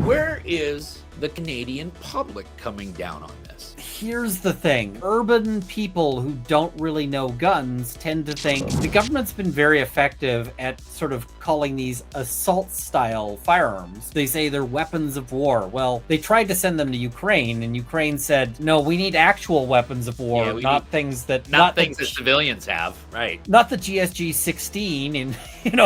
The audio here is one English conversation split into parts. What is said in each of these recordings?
Where is the Canadian public coming down on this? Here's the thing. Urban people who don't really know guns tend to think the government's been very effective at sort of calling these assault-style firearms. They say they're weapons of war. Well, they tried to send them to Ukraine, and Ukraine said, no, we need actual weapons of war, not things that civilians have, right? Not the 𝐥𝐞𝐠𝐝, and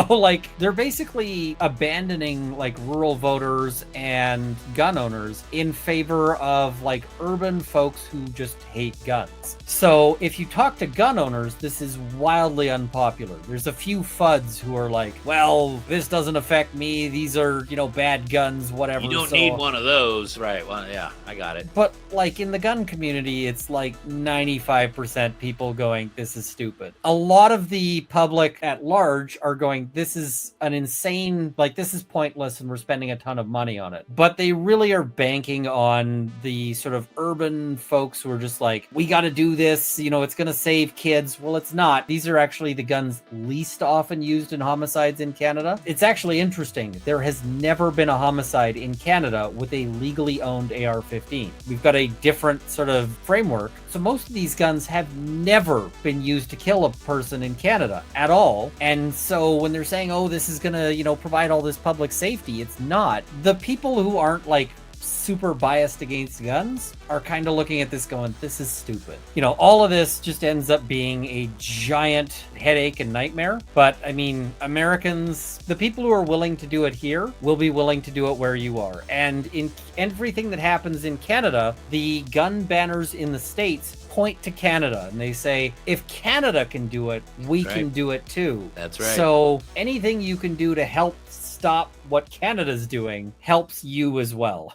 like they're basically abandoning like rural voters and gun owners in favor of like urban folks who just hate guns. So if you talk to gun owners, this is wildly unpopular. There's a few FUDs who are like, well, this doesn't affect me. These are, bad guns, whatever. You don't need one of those. Right. Well, yeah, I got it. But like in the gun community, it's like 95% people going, this is stupid. A lot of the public at large are going, this is an insane, like this is pointless and we're spending a ton of money on it. But they really are banking on the sort of urban folks who are just like, we got to do this, it's going to save kids. Well, it's not. These are actually the guns least often used in homicides in Canada. It's actually interesting. There has never been a homicide in Canada with a legally owned AR-15. We've got a different sort of framework. So most of these guns have never been used to kill a person in Canada at all. And so when they're saying, oh, this is going to, provide all this public safety, it's not. The people who aren't like super biased against guns are kind of looking at this going, this is stupid. All of this just ends up being a giant headache and nightmare. But I mean, Americans, the people who are willing to do it here will be willing to do it where you are. And in everything that happens in Canada, the gun banners in the States point to Canada and they say, if Canada can do it, we can do it too. That's right. So anything you can do to help stop what Canada's doing helps you as well.